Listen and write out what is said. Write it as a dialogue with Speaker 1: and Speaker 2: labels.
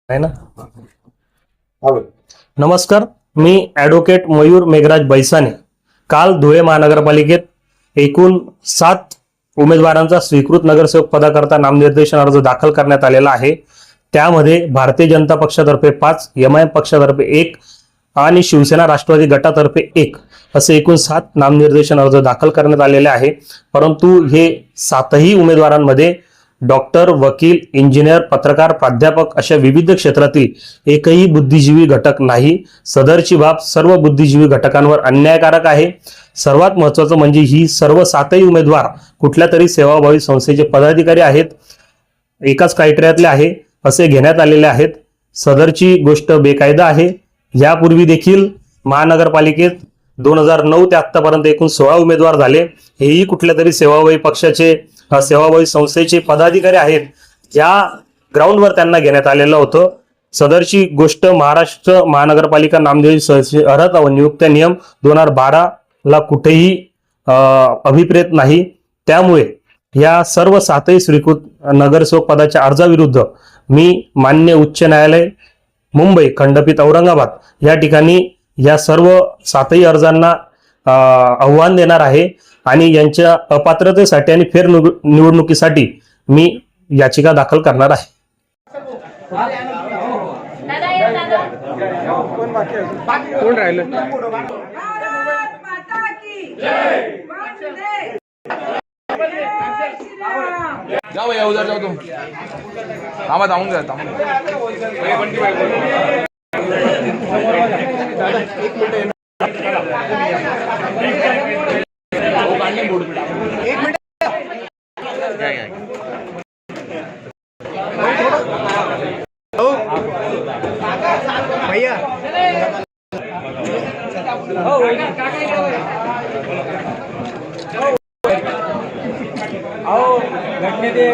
Speaker 1: आहे ना. नमस्कार, मी ॲडव्होकेट मयूर मेघराज बैसाने. काल धुळे महानगरपालिकेत एकूण 7 उमेदवारांचा स्वीकृत नगरसेवक पदाकरता नामनिर्देशन अर्ज दाखल करण्यात आलेला आहे. त्यामध्ये भारतीय जनता पक्षातर्फे 5, MIM पक्षातर्फे 1 आणि शिवसेना राष्ट्रवादी गटातर्फे 1 असे एकूण 7 नामनिर्देशन अर्ज दाखल करण्यात आलेले आहे. परंतु हे 7ही उमेदवारांमध्ये डॉक्टर, वकील, इंजिनियर, पत्रकार, प्राध्यापक अशा विविध क्षेत्रातील एकही बुद्धिजीवी घटक नाही. सदरची बाब सर्व बुद्धिजीवी घटकांवर अन्यायकारक आहे. सर्वात महत्त्वाचं म्हणजे ही सर्व 7ही उमेदवार कुठल्या तरी सेवाभावी संस्थेचे पदाधिकारी आहेत, एकाच क्रायटेरियातले आहे असे घेण्यात आलेले आहेत. सदरची गोष्ट बेकायदा आहे. यापूर्वी देखील महानगरपालिकेत 2009 ते आतापर्यंत एकूण 16 उमेदवार झाले. हेही कुठल्या तरी सेवाभावी पक्षाचे, सेवाभावी संस्थेचे पदाधिकारी आहेत. या ग्राउंडवर त्यांना घेण्यात आलेलं होतं. सदरची गोष्ट महाराष्ट्र महानगरपालिका नामनिर्देशन अर्हता व नियुक्त्या नियम 2012 ला कुठेही अभिप्रेत नाही. त्यामुळे या सर्व 7ही स्वीकृत नगरसेवक पदाच्या अर्जाविरुद्ध मी मान्य उच्च न्यायालय मुंबई खंडपीठ औरंगाबाद या ठिकाणी या सर्व 7ही अर्जांना आव्हान देणार आहे आणि यांच्या अपात्रतेसाठी आणि फेर निवडणुकीसाठी मी याचिका दाखल करणार आहे.
Speaker 2: कोण राहिलं? जाओ या उधर जाओ तुम. थांबा थांबून जा थांबून. एक मिनिट. भैया आओ घटने दे.